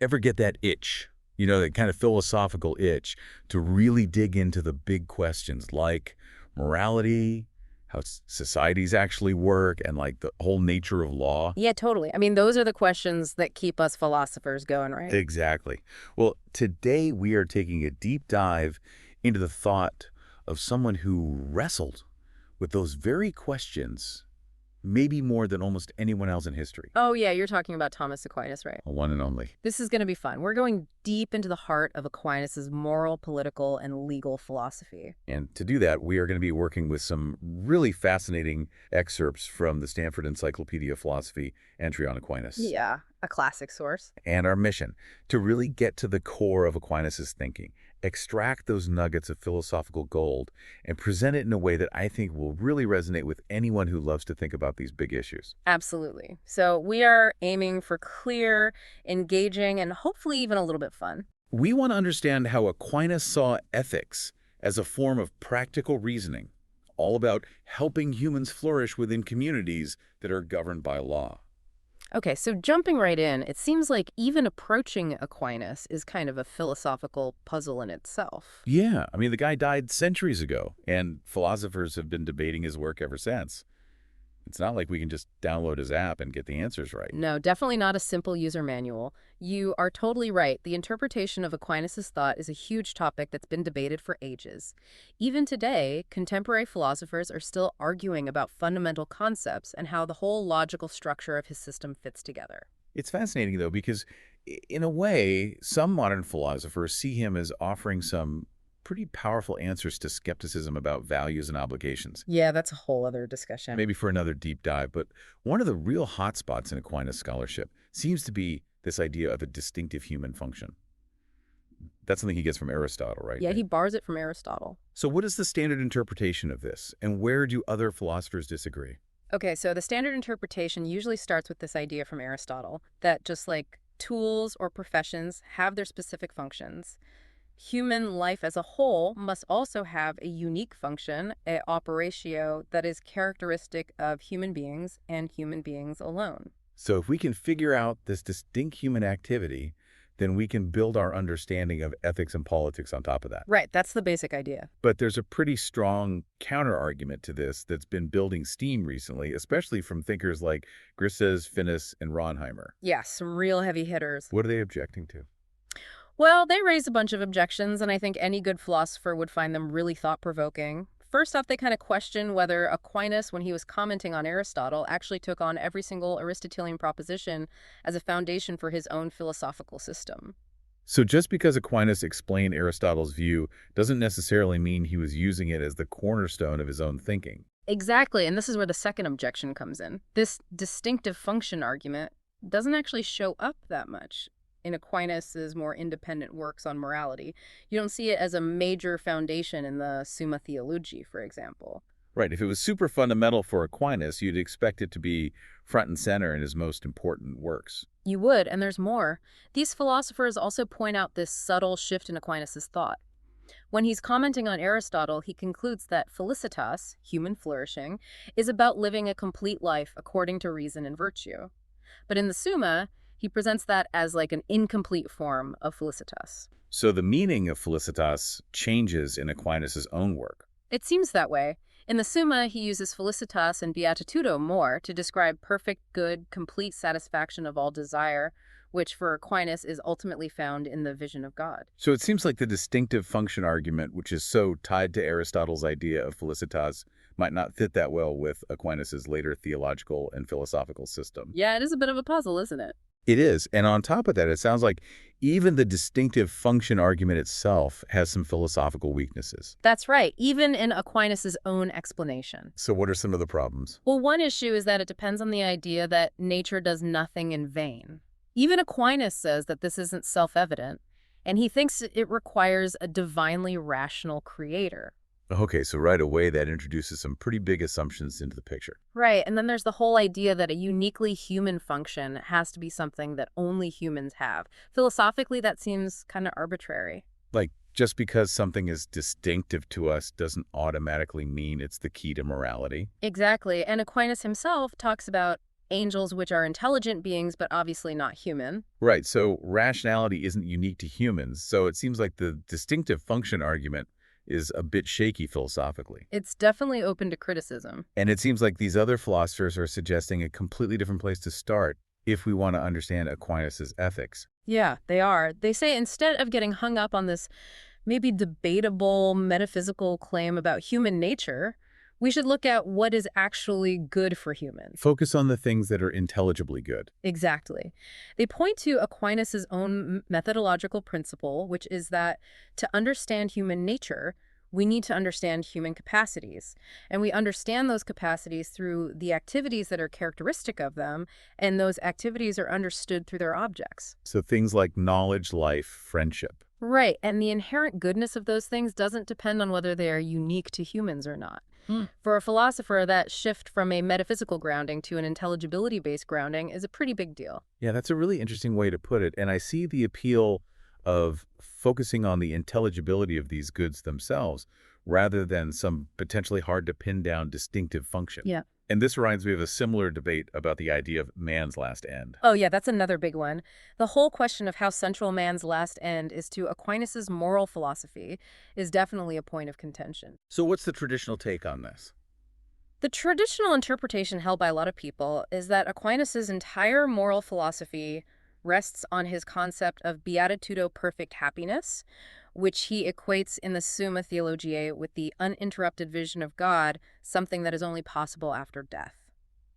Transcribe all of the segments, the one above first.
Ever get that itch, that kind of philosophical itch to really dig into the big questions like morality, how societies actually work, and like the whole nature of law? Yeah, totally. I mean, those are the questions that keep us philosophers going, right? Exactly. Well, today we are taking a deep dive into the thought of someone who wrestled with those very questions, maybe more than almost anyone else in history. Oh, yeah, you're talking about Thomas Aquinas, right? A one and only. This is going to be fun. We're going deep into the heart of Aquinas' moral, political, and legal philosophy. And to do that, we are going to be working with some really fascinating excerpts from the Stanford Encyclopedia of Philosophy entry on Aquinas. Yeah, a classic source. And our mission, to really get to the core of Aquinas' thinking, extract those nuggets of philosophical gold, and present it in a way that I think will really resonate with anyone who loves to think about these big issues. Absolutely. So we are aiming for clear, engaging, and hopefully even a little bit fun. We want to understand how Aquinas saw ethics as a form of practical reasoning, all about helping humans flourish within communities that are governed by law. Okay, so jumping right in, it seems like even approaching Aquinas is kind of a philosophical puzzle in itself. Yeah, I mean, the guy died centuries ago, and philosophers have been debating his work ever since. It's not like we can just download his app and get the answers right. No, definitely not a simple user manual. You are totally right. The interpretation of Aquinas' thought is a huge topic that's been debated for ages. Even today, contemporary philosophers are still arguing about fundamental concepts and how the whole logical structure of his system fits together. It's fascinating, though, because in a way, some modern philosophers see him as offering some pretty powerful answers to skepticism about values and obligations. Yeah, that's a whole other discussion. Maybe for another deep dive, but one of the real hotspots in Aquinas scholarship seems to be this idea of a distinctive human function. That's something he gets from Aristotle, right? Yeah, he borrows it from Aristotle. So what is the standard interpretation of this, and where do other philosophers disagree? Okay, so the standard interpretation usually starts with this idea from Aristotle that just like tools or professions have their specific functions, human life as a whole must also have a unique function, a operatio that is characteristic of human beings and human beings alone. So if we can figure out this distinct human activity, then we can build our understanding of ethics and politics on top of that. Right, that's the basic idea. But there's a pretty strong counter-argument to this that's been building steam recently, especially from thinkers like Grisez, Finnis, and Ronheimer. Yeah, some real heavy hitters. What are they objecting to? Well, they raise a bunch of objections, and I think any good philosopher would find them really thought-provoking. First off, they kind of question whether Aquinas, when he was commenting on Aristotle, actually took on every single Aristotelian proposition as a foundation for his own philosophical system. So just because Aquinas explained Aristotle's view doesn't necessarily mean he was using it as the cornerstone of his own thinking. Exactly, and this is where the second objection comes in. This distinctive function argument doesn't actually show up that much in Aquinas' more independent works on morality. You don't see it as a major foundation in the Summa Theologiae, for example. Right, if it was super fundamental for Aquinas, you'd expect it to be front and center in his most important works. You would, and there's more. These philosophers also point out this subtle shift in Aquinas' thought. When he's commenting on Aristotle, he concludes that felicitas, human flourishing, is about living a complete life according to reason and virtue. But in the Summa, he presents that as like an incomplete form of felicitas. So the meaning of felicitas changes in Aquinas' own work. It seems that way. In the Summa, he uses felicitas and beatitudo more to describe perfect, good, complete satisfaction of all desire, which for Aquinas is ultimately found in the vision of God. So it seems like the distinctive function argument, which is so tied to Aristotle's idea of felicitas, might not fit that well with Aquinas' later theological and philosophical system. Yeah, it is a bit of a puzzle, isn't it? It is. And on top of that, it sounds like even the distinctive function argument itself has some philosophical weaknesses. That's right, even in Aquinas' own explanation. So what are some of the problems? Well, one issue is that it depends on the idea that nature does nothing in vain. Even Aquinas says that this isn't self-evident, and he thinks it requires a divinely rational creator. Okay, so right away that introduces some pretty big assumptions into the picture. Right, and then there's the whole idea that a uniquely human function has to be something that only humans have. Philosophically, that seems kind of arbitrary. Like, just because something is distinctive to us doesn't automatically mean it's the key to morality. Exactly, and Aquinas himself talks about angels, which are intelligent beings, but obviously not human. Right, so rationality isn't unique to humans, so it seems like the distinctive function argument is a bit shaky philosophically. It's definitely open to criticism. And it seems like these other philosophers are suggesting a completely different place to start if we want to understand Aquinas' ethics. Yeah, they are. They say instead of getting hung up on this maybe debatable metaphysical claim about human nature, we should look at what is actually good for humans. Focus on the things that are intelligibly good. Exactly. They point to Aquinas' own methodological principle, which is that to understand human nature, we need to understand human capacities. And we understand those capacities through the activities that are characteristic of them, and those activities are understood through their objects. So things like knowledge, life, friendship. Right, and the inherent goodness of those things doesn't depend on whether they are unique to humans or not. For a philosopher, that shift from a metaphysical grounding to an intelligibility-based grounding is a pretty big deal. Yeah, that's a really interesting way to put it. And I see the appeal of focusing on the intelligibility of these goods themselves rather than some potentially hard to pin down distinctive function. Yeah. And this reminds me of a similar debate about the idea of man's last end. Oh, yeah, that's another big one. The whole question of how central man's last end is to Aquinas' moral philosophy is definitely a point of contention. So what's the traditional take on this? The traditional interpretation held by a lot of people is that Aquinas' entire moral philosophy rests on his concept of beatitudo perfect happiness, which he equates in the Summa Theologiae with the uninterrupted vision of God, something that is only possible after death.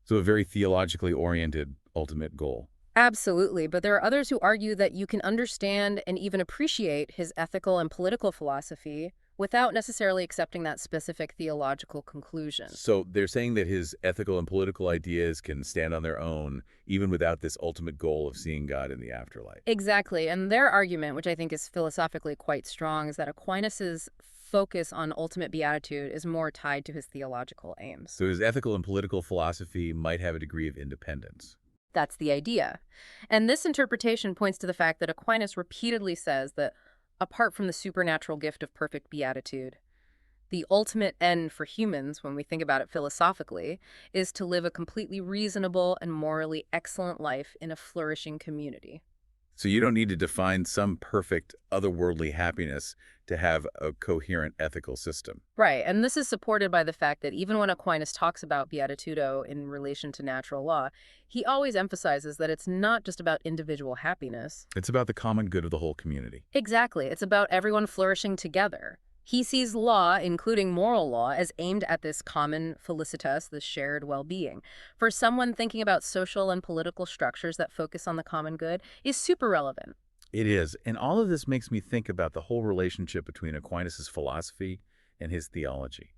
So a very theologically oriented ultimate goal. Absolutely, but there are others who argue that you can understand and even appreciate his ethical and political philosophy without necessarily accepting that specific theological conclusion. So they're saying that his ethical and political ideas can stand on their own, even without this ultimate goal of seeing God in the afterlife. Exactly, and their argument, which I think is philosophically quite strong, is that Aquinas' focus on ultimate beatitude is more tied to his theological aims. So his ethical and political philosophy might have a degree of independence. That's the idea. And this interpretation points to the fact that Aquinas repeatedly says that apart from the supernatural gift of perfect beatitude, the ultimate end for humans, when we think about it philosophically, is to live a completely reasonable and morally excellent life in a flourishing community. So you don't need to define some perfect otherworldly happiness to have a coherent ethical system. Right, and this is supported by the fact that even when Aquinas talks about beatitudo in relation to natural law, he always emphasizes that it's not just about individual happiness. It's about the common good of the whole community. Exactly, it's about everyone flourishing together. He sees law, including moral law, as aimed at this common felicitas, this shared well-being. For someone thinking about social and political structures that focus on the common good is super relevant. It is, and all of this makes me think about the whole relationship between Aquinas' philosophy and his theology.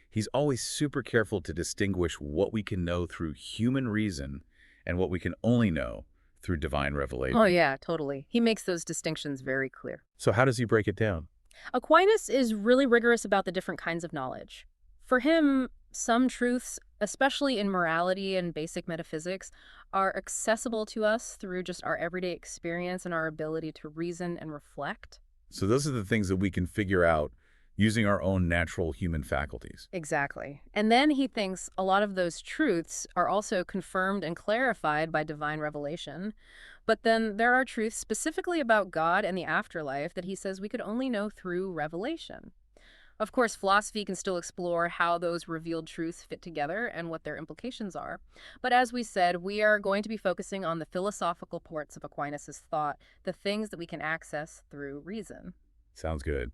He's always super careful to distinguish what we can know through human reason and what we can only know through divine revelation. Oh yeah, totally. He makes those distinctions very clear. So how does he break it down? Aquinas is really rigorous about the different kinds of knowledge. For him, some truths, especially in morality and basic metaphysics, are accessible to us through just our everyday experience and our ability to reason and reflect. So those are the things that we can figure out using our own natural human faculties. Exactly. And then he thinks a lot of those truths are also confirmed and clarified by divine revelation. But then there are truths specifically about God and the afterlife that he says we could only know through revelation. Of course, philosophy can still explore how those revealed truths fit together and what their implications are. But as we said, we are going to be focusing on the philosophical parts of Aquinas' thought, the things that we can access through reason. Sounds good.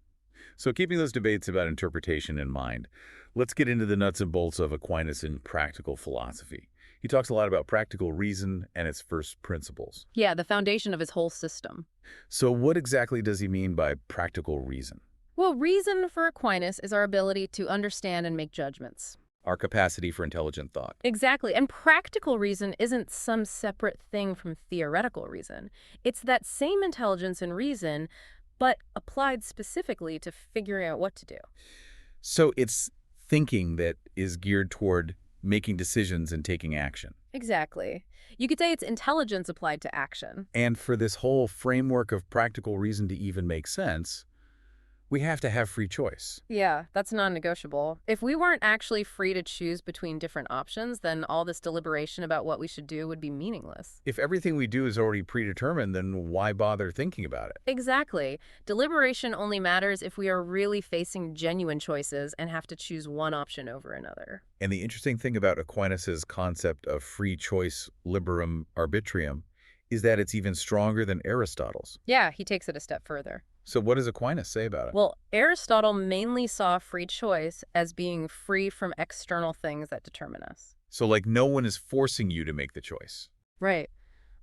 So keeping those debates about interpretation in mind, let's get into the nuts and bolts of Aquinas in practical philosophy. He talks a lot about practical reason and its first principles. Yeah, the foundation of his whole system. So what exactly does he mean by practical reason? Well, reason for Aquinas is our ability to understand and make judgments. Our capacity for intelligent thought. Exactly. And practical reason isn't some separate thing from theoretical reason. It's that same intelligence and reason, but applied specifically to figuring out what to do. So it's thinking that is geared toward making decisions and taking action. Exactly. You could say it's intelligence applied to action. And for this whole framework of practical reason to even make sense, We have to have free choice. Yeah, that's non-negotiable. If we weren't actually free to choose between different options, then all this deliberation about what we should do would be meaningless. If everything we do is already predetermined, then why bother thinking about it? Exactly. Deliberation only matters if we are really facing genuine choices and have to choose one option over another. And the interesting thing about Aquinas' concept of free choice, liberum arbitrium, is that it's even stronger than Aristotle's. Yeah, he takes it a step further. So what does Aquinas say about it? Well, Aristotle mainly saw free choice as being free from external things that determine us. So like no one is forcing you to make the choice. Right.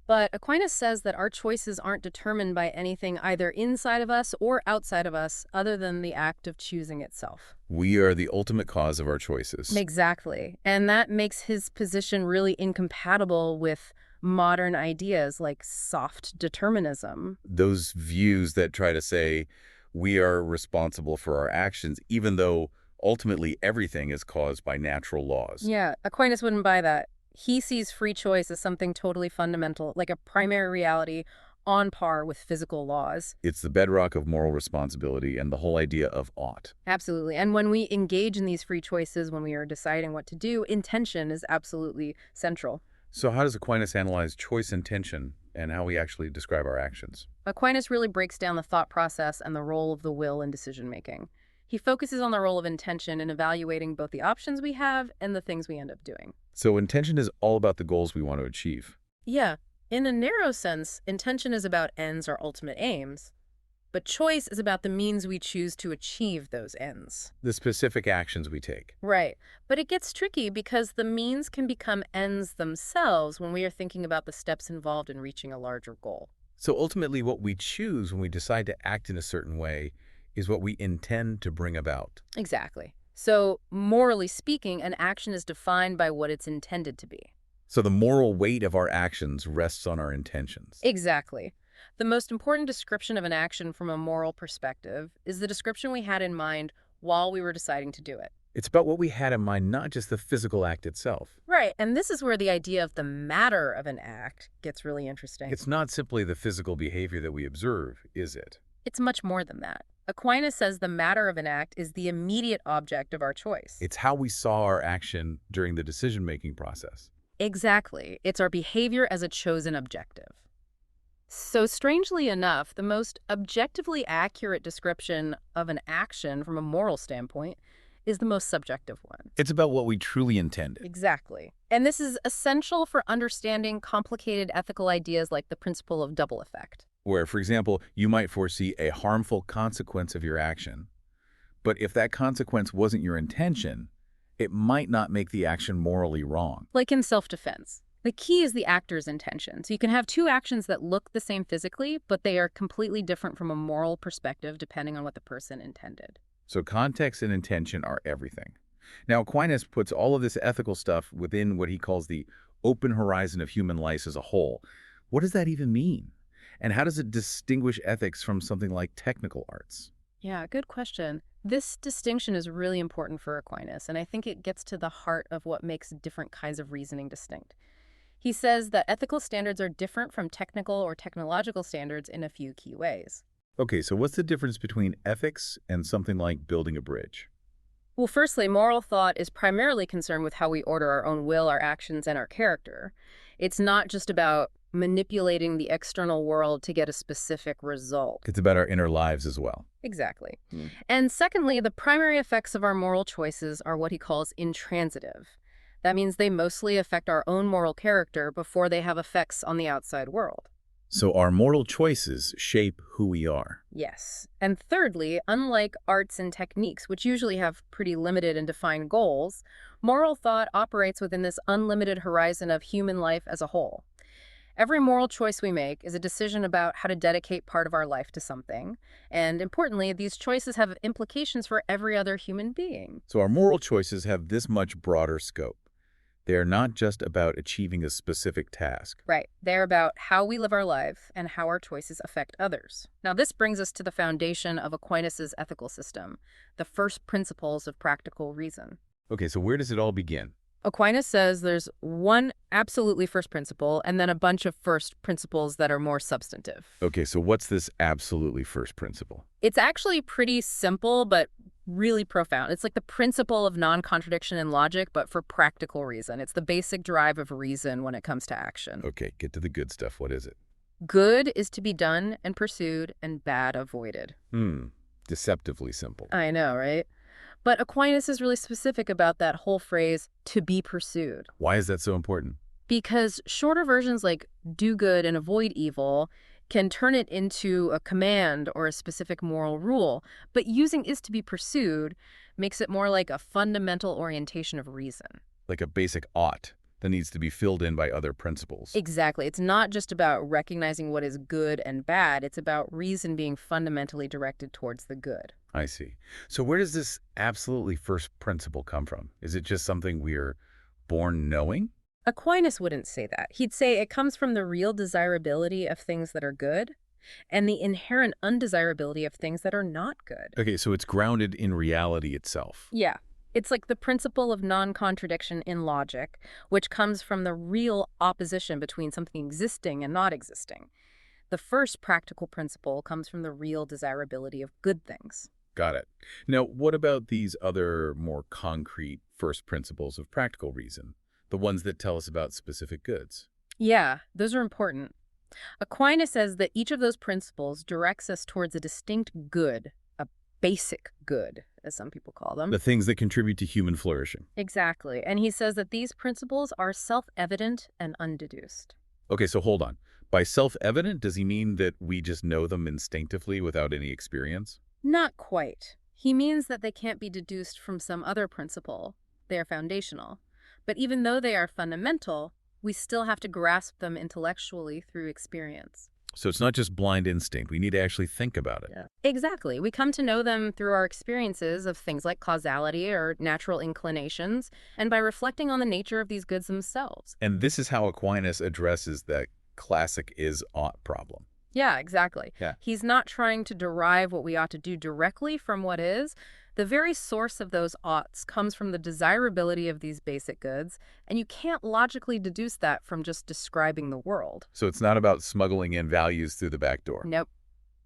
But Aquinas says that our choices aren't determined by anything either inside of us or outside of us other than the act of choosing itself. We are the ultimate cause of our choices. Exactly. And that makes his position really incompatible with modern ideas like soft determinism. Those views that try to say we are responsible for our actions, even though ultimately everything is caused by natural laws. Yeah, Aquinas wouldn't buy that. He sees free choice as something totally fundamental, like a primary reality on par with physical laws. It's the bedrock of moral responsibility and the whole idea of ought. Absolutely. And when we engage in these free choices, when we are deciding what to do, intention is absolutely central. So how does Aquinas analyze choice and tension and how we actually describe our actions? Aquinas really breaks down the thought process and the role of the will in decision-making. He focuses on the role of intention in evaluating both the options we have and the things we end up doing. So intention is all about the goals we want to achieve. Yeah, in a narrow sense, intention is about ends or ultimate aims, but choice is about the means we choose to achieve those ends. The specific actions we take. Right, but it gets tricky because the means can become ends themselves when we are thinking about the steps involved in reaching a larger goal. So ultimately what we choose when we decide to act in a certain way is what we intend to bring about. Exactly. So, morally speaking, an action is defined by what it's intended to be. So the moral weight of our actions rests on our intentions. Exactly. The most important description of an action from a moral perspective is the description we had in mind while we were deciding to do it. It's about what we had in mind, not just the physical act itself. Right, and this is where the idea of the matter of an act gets really interesting. It's not simply the physical behavior that we observe, is it? It's much more than that. Aquinas says the matter of an act is the immediate object of our choice. It's how we saw our action during the decision-making process. Exactly. It's our behavior as a chosen objective. So strangely enough, the most objectively accurate description of an action from a moral standpoint is the most subjective one. It's about what we truly intended. Exactly. And this is essential for understanding complicated ethical ideas like the principle of double effect. Where, for example, you might foresee a harmful consequence of your action, but if that consequence wasn't your intention, it might not make the action morally wrong. Like in self-defense. The key is the actor's intention. So you can have two actions that look the same physically, but they are completely different from a moral perspective depending on what the person intended. So context and intention are everything. Now, Aquinas puts all of this ethical stuff within what he calls the open horizon of human life as a whole. What does that even mean? And how does it distinguish ethics from something like technical arts? Yeah, good question. This distinction is really important for Aquinas, and I think it gets to the heart of what makes different kinds of reasoning distinct. He says that ethical standards are different from technical or technological standards in a few key ways. Okay, so what's the difference between ethics and something like building a bridge? Well, firstly, moral thought is primarily concerned with how we order our own will, our actions, and our character. It's not just about manipulating the external world to get a specific result. It's about our inner lives as well. Exactly. And secondly, the primary effects of our moral choices are what he calls intransitive. That means they mostly affect our own moral character before they have effects on the outside world. So our moral choices shape who we are. Yes. And thirdly, unlike arts and techniques, which usually have pretty limited and defined goals, moral thought operates within this unlimited horizon of human life as a whole. Every moral choice we make is a decision about how to dedicate part of our life to something. And importantly, these choices have implications for every other human being. So our moral choices have this much broader scope. They are not just about achieving a specific task. Right. They're about how we live our life and how our choices affect others. Now, this brings us to the foundation of Aquinas' ethical system, the first principles of practical reason. Okay, so where does it all begin? Aquinas says there's one absolutely first principle and then a bunch of first principles that are more substantive. Okay, so what's this absolutely first principle? It's actually pretty simple, but really profound. It's like the principle of non-contradiction in logic, but for practical reason. It's the basic drive of reason when it comes to action. Okay, get to the good stuff. What is it? Good is to be done and pursued, and bad avoided. Deceptively simple. I know, right? But Aquinas is really specific about that whole phrase, to be pursued. Why is that so important? Because shorter versions like do good and avoid evil can turn it into a command or a specific moral rule, but using is to be pursued makes it more like a fundamental orientation of reason. Like a basic ought that needs to be filled in by other principles. Exactly. It's not just about recognizing what is good and bad. It's about reason being fundamentally directed towards the good. I see. So where does this absolutely first principle come from? Is it just something we're born knowing? Aquinas wouldn't say that. He'd say it comes from the real desirability of things that are good and the inherent undesirability of things that are not good. Okay, so it's grounded in reality itself. Yeah. It's like the principle of non-contradiction in logic, which comes from the real opposition between something existing and not existing. The first practical principle comes from the real desirability of good things. Got it. Now, what about these other more concrete first principles of practical reason? The ones that tell us about specific goods? Yeah, those are important. Aquinas says that each of those principles directs us towards a distinct good, a basic good, as some people call them. The things that contribute to human flourishing. Exactly. And he says that these principles are self-evident and undeduced. Okay, so hold on. By self-evident, does he mean that we just know them instinctively without any experience? Not quite. He means that they can't be deduced from some other principle. They are foundational. But even though they are fundamental, we still have to grasp them intellectually through experience. So it's not just blind instinct. We need to actually think about it. Yeah. Exactly. We come to know them through our experiences of things like causality or natural inclinations, and by reflecting on the nature of these goods themselves. And this is how Aquinas addresses that classic is-ought problem. Yeah, exactly. Yeah. He's not trying to derive what we ought to do directly from what is. The very source of those oughts comes from the desirability of these basic goods, and you can't logically deduce that from just describing the world. So it's not about smuggling in values through the back door. Nope.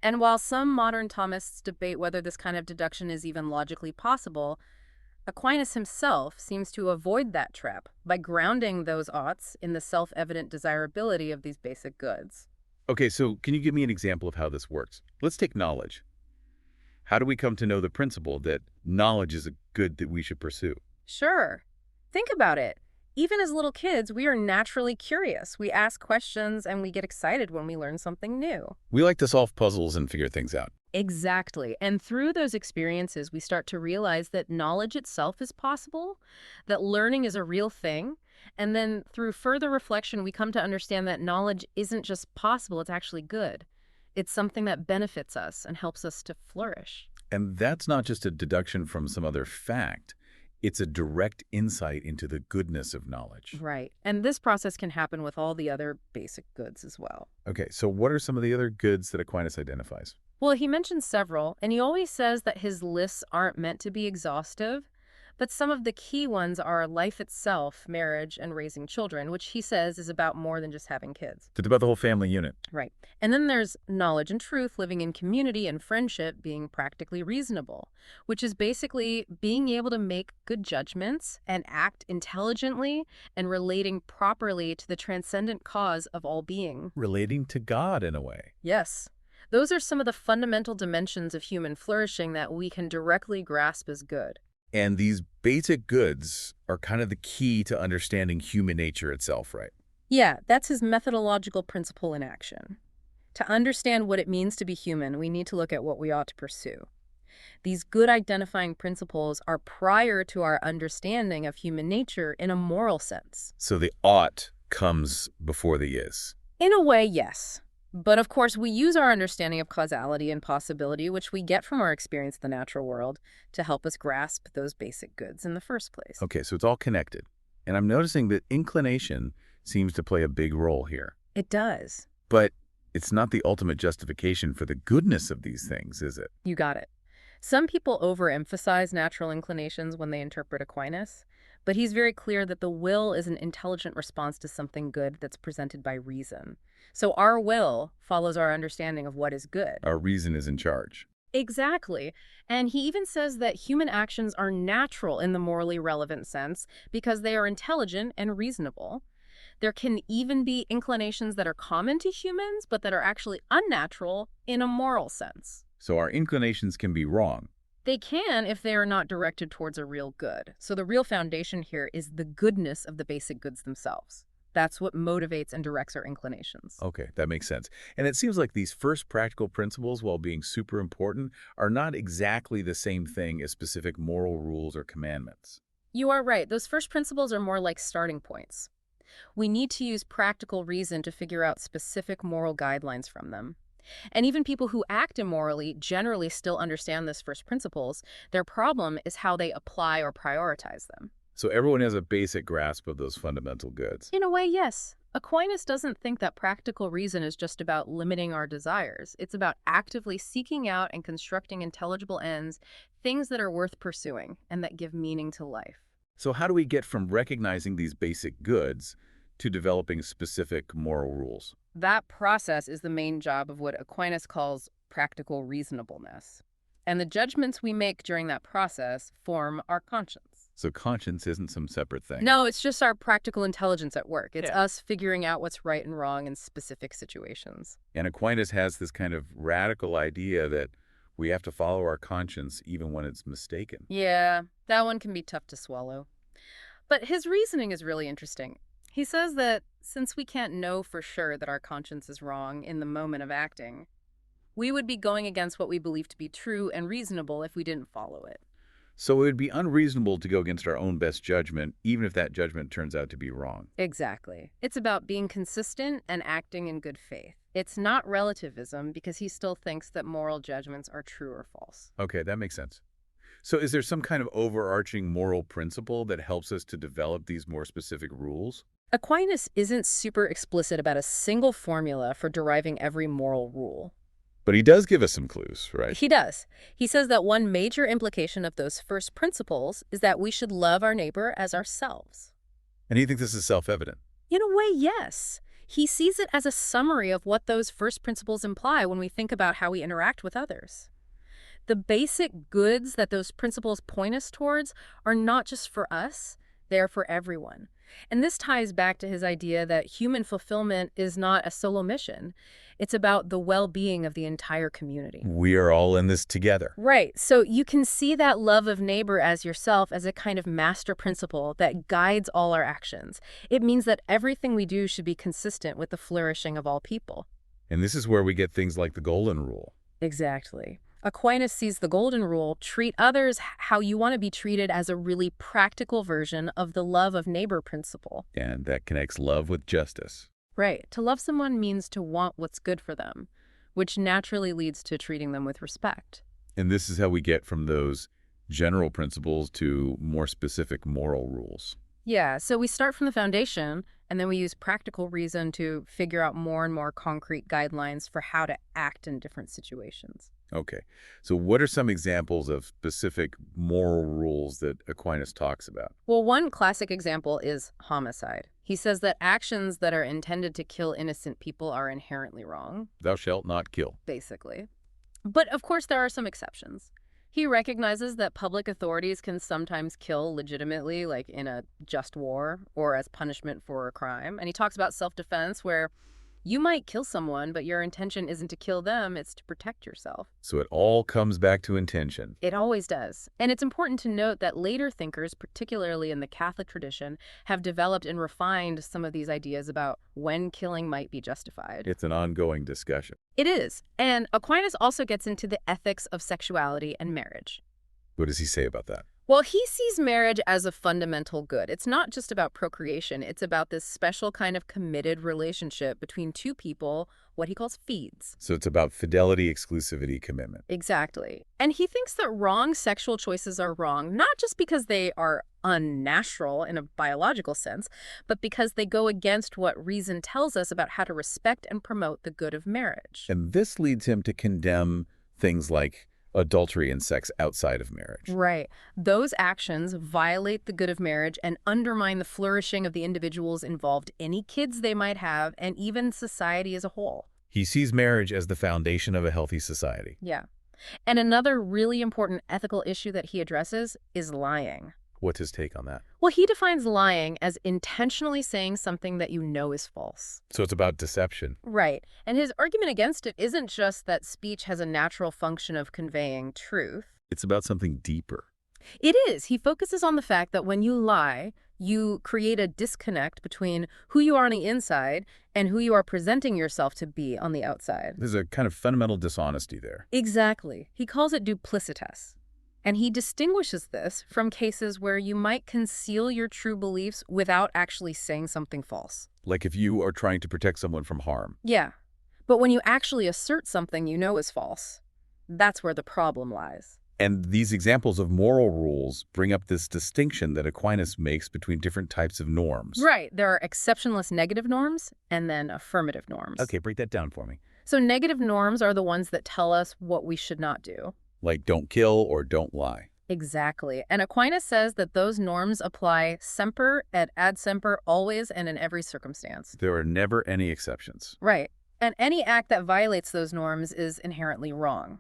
And while some modern Thomists debate whether this kind of deduction is even logically possible, Aquinas himself seems to avoid that trap by grounding those oughts in the self-evident desirability of these basic goods. Okay, so can you give me an example of how this works? Let's take knowledge. How do we come to know the principle that knowledge is a good that we should pursue? Sure. Think about it. Even as little kids, we are naturally curious. We ask questions and we get excited when we learn something new. We like to solve puzzles and figure things out. Exactly. And through those experiences, we start to realize that knowledge itself is possible, that learning is a real thing. And then through further reflection, we come to understand that knowledge isn't just possible, it's actually good. It's something that benefits us and helps us to flourish. And that's not just a deduction from some other fact. It's a direct insight into the goodness of knowledge. Right. And this process can happen with all the other basic goods as well. Okay, so what are some of the other goods that Aquinas identifies? Well, he mentions several, and he always says that his lists aren't meant to be exhaustive, but some of the key ones are life itself, marriage, and raising children, which he says is about more than just having kids. It's about the whole family unit. Right. And then there's knowledge and truth, living in community and friendship, being practically reasonable, which is basically being able to make good judgments and act intelligently and relating properly to the transcendent cause of all being. Relating to God in a way. Yes. Those are some of the fundamental dimensions of human flourishing that we can directly grasp as good. And these basic goods are kind of the key to understanding human nature itself, right? Yeah, that's his methodological principle in action. To understand what it means to be human, we need to look at what we ought to pursue. These good identifying principles are prior to our understanding of human nature in a moral sense. So the ought comes before the is. In a way, yes. But of course, we use our understanding of causality and possibility, which we get from our experience of the natural world, to help us grasp those basic goods in the first place. Okay, so it's all connected. And I'm noticing that inclination seems to play a big role here. It does. But it's not the ultimate justification for the goodness of these things, is it? You got it. Some people overemphasize natural inclinations when they interpret Aquinas, But he's very clear that the will is an intelligent response to something good that's presented by reason. So our will follows our understanding of what is good. Our reason is in charge. Exactly. And he even says that human actions are natural in the morally relevant sense because they are intelligent and reasonable. There can even be inclinations that are common to humans, but that are actually unnatural in a moral sense. So our inclinations can be wrong. They can if they are not directed towards a real good. So the real foundation here is the goodness of the basic goods themselves. That's what motivates and directs our inclinations. Okay, that makes sense. And it seems like these first practical principles, while being super important, are not exactly the same thing as specific moral rules or commandments. You are right. Those first principles are more like starting points. We need to use practical reason to figure out specific moral guidelines from them. And even people who act immorally generally still understand these first principles. Their problem is how they apply or prioritize them. So everyone has a basic grasp of those fundamental goods. In a way, yes. Aquinas doesn't think that practical reason is just about limiting our desires. It's about actively seeking out and constructing intelligible ends, things that are worth pursuing and that give meaning to life. So how do we get from recognizing these basic goods to developing specific moral rules? That process is the main job of what Aquinas calls practical reasonableness. And the judgments we make during that process form our conscience. So conscience isn't some separate thing. No, it's just our practical intelligence at work. It's Yeah. us figuring out what's right and wrong in specific situations. And Aquinas has this kind of radical idea that we have to follow our conscience even when it's mistaken. Yeah, that one can be tough to swallow. But his reasoning is really interesting. He says that since we can't know for sure that our conscience is wrong in the moment of acting, we would be going against what we believe to be true and reasonable if we didn't follow it. So it would be unreasonable to go against our own best judgment, even if that judgment turns out to be wrong. Exactly. It's about being consistent and acting in good faith. It's not relativism because he still thinks that moral judgments are true or false. Okay, that makes sense. So is there some kind of overarching moral principle that helps us to develop these more specific rules? Aquinas isn't super explicit about a single formula for deriving every moral rule. But he does give us some clues, right? He does. He says that one major implication of those first principles is that we should love our neighbor as ourselves. And he thinks this is self-evident. In a way, yes. He sees it as a summary of what those first principles imply when we think about how we interact with others. The basic goods that those principles point us towards are not just for us, they're for everyone. And this ties back to his idea that human fulfillment is not a solo mission. It's about the well-being of the entire community. We are all in this together. Right. So you can see that love of neighbor as yourself as a kind of master principle that guides all our actions. It means that everything we do should be consistent with the flourishing of all people. And this is where we get things like the golden rule. Exactly. Aquinas sees the golden rule, treat others how you want to be treated, as a really practical version of the love of neighbor principle. And that connects love with justice. Right. To love someone means to want what's good for them, which naturally leads to treating them with respect. And this is how we get from those general principles to more specific moral rules. Yeah, so we start from the foundation, and then we use practical reason to figure out more and more concrete guidelines for how to act in different situations. Okay, so what are some examples of specific moral rules that Aquinas talks about? Well, one classic example is homicide. He says that actions that are intended to kill innocent people are inherently wrong, Thou shalt not kill. basically. But of course, there are some exceptions. He recognizes that public authorities can sometimes kill legitimately, like in a just war or as punishment for a crime. And he talks about self-defense, where you might kill someone, but your intention isn't to kill them, it's to protect yourself. So it all comes back to intention. It always does. And it's important to note that later thinkers, particularly in the Catholic tradition, have developed and refined some of these ideas about when killing might be justified. It's an ongoing discussion. It is. And Aquinas also gets into the ethics of sexuality and marriage. What does he say about that? Well, he sees marriage as a fundamental good. It's not just about procreation. It's about this special kind of committed relationship between two people, what he calls feeds. So it's about fidelity, exclusivity, commitment. Exactly. And he thinks that wrong sexual choices are wrong, not just because they are unnatural in a biological sense, but because they go against what reason tells us about how to respect and promote the good of marriage. And this leads him to condemn things like Adultery and sex outside of marriage. Right. Those actions violate the good of marriage and undermine the flourishing of the individuals involved, any kids they might have, and even society as a whole. He sees marriage as the foundation of a healthy society. Yeah. And another really important ethical issue that he addresses is lying. What's his take on that? Well, he defines lying as intentionally saying something that you know is false. So it's about deception. Right. And his argument against it isn't just that speech has a natural function of conveying truth. It's about something deeper. It is. He focuses on the fact that when you lie, you create a disconnect between who you are on the inside and who you are presenting yourself to be on the outside. There's a kind of fundamental dishonesty there. Exactly. He calls it duplicitas. And he distinguishes this from cases where you might conceal your true beliefs without actually saying something false. Like if you are trying to protect someone from harm. Yeah. But when you actually assert something you know is false, that's where the problem lies. And these examples of moral rules bring up this distinction that Aquinas makes between different types of norms. Right. There are exceptionless negative norms and then affirmative norms. Okay, break that down for me. So negative norms are the ones that tell us what we should not do. Like don't kill or don't lie. Exactly. And Aquinas says that those norms apply semper et ad semper, always and in every circumstance. There are never any exceptions. Right. And any act that violates those norms is inherently wrong.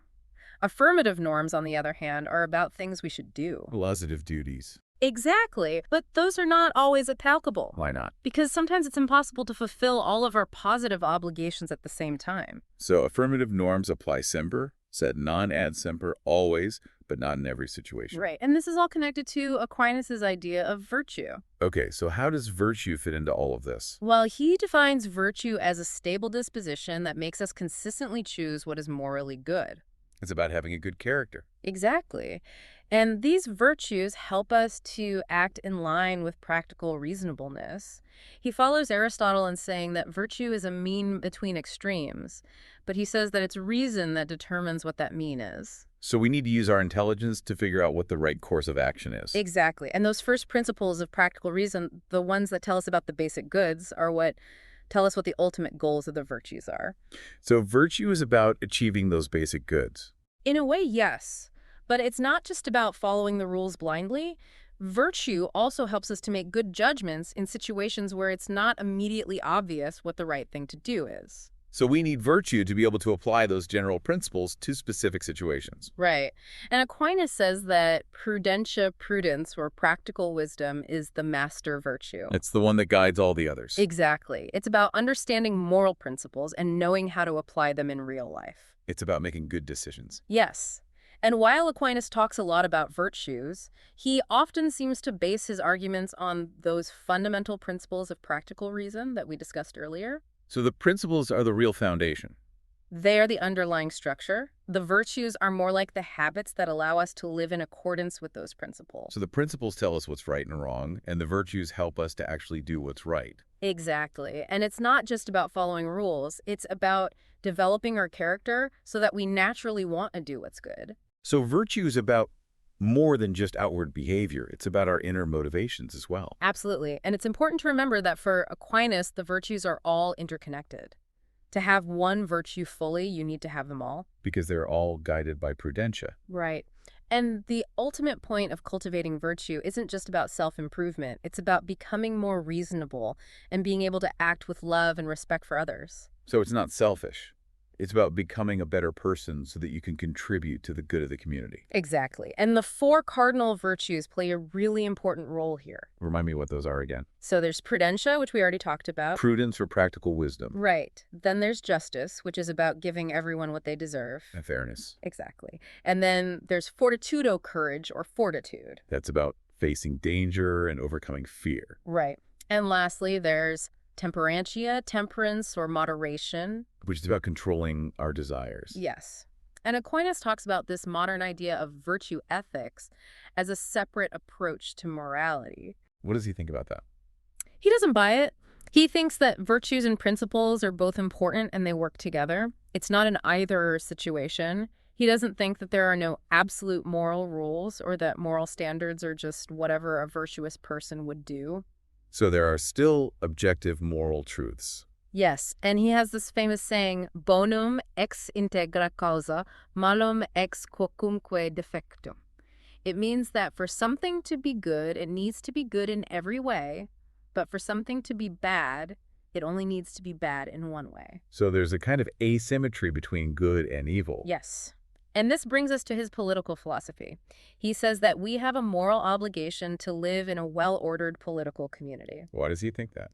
Affirmative norms, on the other hand, are about things we should do. Positive duties. Exactly. But those are not always applicable. Why not? Because sometimes it's impossible to fulfill all of our positive obligations at the same time. So affirmative norms apply semper, said non ad semper always, but not in every situation. Right. And this is all connected to Aquinas' idea of virtue. Okay, so how does virtue fit into all of this? Well, he defines virtue as a stable disposition that makes us consistently choose what is morally good. It's about having a good character. Exactly. And these virtues help us to act in line with practical reasonableness. He follows Aristotle in saying that virtue is a mean between extremes, but he says that it's reason that determines what that mean is. So we need to use our intelligence to figure out what the right course of action is. Exactly. And those first principles of practical reason, the ones that tell us about the basic goods, are what tell us what the ultimate goals of the virtues are. So virtue is about achieving those basic goods. In a way, yes. But it's not just about following the rules blindly. Virtue also helps us to make good judgments in situations where it's not immediately obvious what the right thing to do is. So we need virtue to be able to apply those general principles to specific situations. Right. And Aquinas says that prudentia prudence, or practical wisdom, is the master virtue. It's the one that guides all the others. Exactly. It's about understanding moral principles and knowing how to apply them in real life. It's about making good decisions. Yes. And while Aquinas talks a lot about virtues, he often seems to base his arguments on those fundamental principles of practical reason that we discussed earlier. So the principles are the real foundation. They are the underlying structure. The virtues are more like the habits that allow us to live in accordance with those principles. So the principles tell us what's right and wrong, and the virtues help us to actually do what's right. Exactly. And it's not just about following rules. It's about developing our character so that we naturally want to do what's good. So virtue is about more than just outward behavior. It's about our inner motivations as well. Absolutely. And it's important to remember that for Aquinas, the virtues are all interconnected. To have one virtue fully, you need to have them all. Because they're all guided by prudentia. Right. And the ultimate point of cultivating virtue isn't just about self-improvement. It's about becoming more reasonable and being able to act with love and respect for others. So it's not selfish. It's about becoming a better person so that you can contribute to the good of the community. Exactly. And the 4 cardinal virtues play a really important role here. Remind me what those are again. So there's prudentia, which we already talked about. Prudence or practical wisdom. Right. Then there's justice, which is about giving everyone what they deserve. And fairness. Exactly. And then there's fortitudo, courage, or fortitude. That's about facing danger and overcoming fear. Right. And lastly, there's temperantia, temperance, or moderation. Which is about controlling our desires. Yes. And Aquinas talks about this modern idea of virtue ethics as a separate approach to morality. What does he think about that? He doesn't buy it. He thinks that virtues and principles are both important and they work together. It's not an either situation. He doesn't think that there are no absolute moral rules or that moral standards are just whatever a virtuous person would do. So there are still objective moral truths. Yes, and he has this famous saying, bonum ex integra causa, malum ex quocumque defectum. It means that for something to be good, it needs to be good in every way, but for something to be bad, it only needs to be bad in one way. So there's a kind of asymmetry between good and evil. Yes. And this brings us to his political philosophy. He says that we have a moral obligation to live in a well-ordered political community Why does he think that?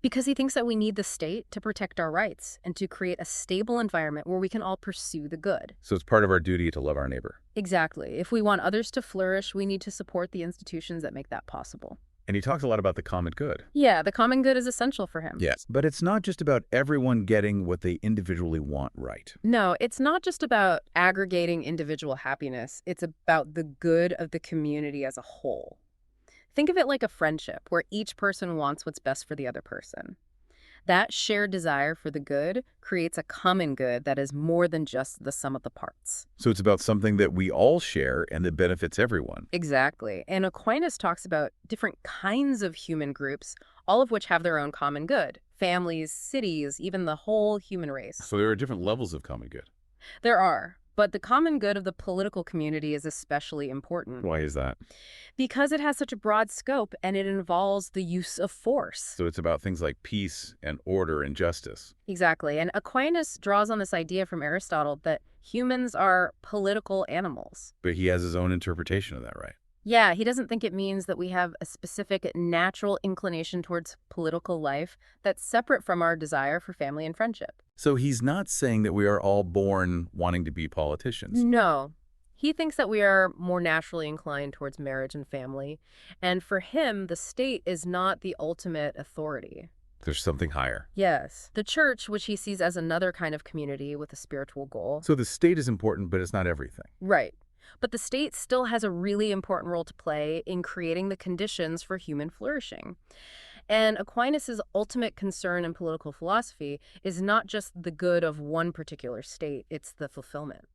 because he thinks that we need the state to protect our rights and to create a stable environment where we can all pursue the good. So it's part of our duty to love our neighbor. Exactly. If we want others to flourish, we need to support the institutions that make that possible. And he talks a lot about the common good. Yeah, the common good is essential for him. Yes. But it's not just about everyone getting what they individually want right. No, it's not just about aggregating individual happiness. It's about the good of the community as a whole. Think of it like a friendship where each person wants what's best for the other person. That shared desire for the good creates a common good that is more than just the sum of the parts. So it's about something that we all share and that benefits everyone. Exactly. And Aquinas talks about different kinds of human groups, all of which have their own common good. Families, cities, even the whole human race. So there are different levels of common good. There are. But the common good of the political community is especially important Why is that? because it has such a broad scope and it involves the use of force. So it's about things like peace and order and justice. Exactly. And Aquinas draws on this idea from Aristotle that humans are political animals. But he has his own interpretation of that, right? Yeah, he doesn't think it means that we have a specific natural inclination towards political life that's separate from our desire for family and friendship. So he's not saying that we are all born wanting to be politicians. No. He thinks that we are more naturally inclined towards marriage and family. And for him, the state is not the ultimate authority. There's something higher. Yes. The church, which he sees as another kind of community with a spiritual goal. So the state is important, but it's not everything. Right. But the state still has a really important role to play in creating the conditions for human flourishing. And Aquinas' ultimate concern in political philosophy is not just the good of one particular state, it's the fulfillment.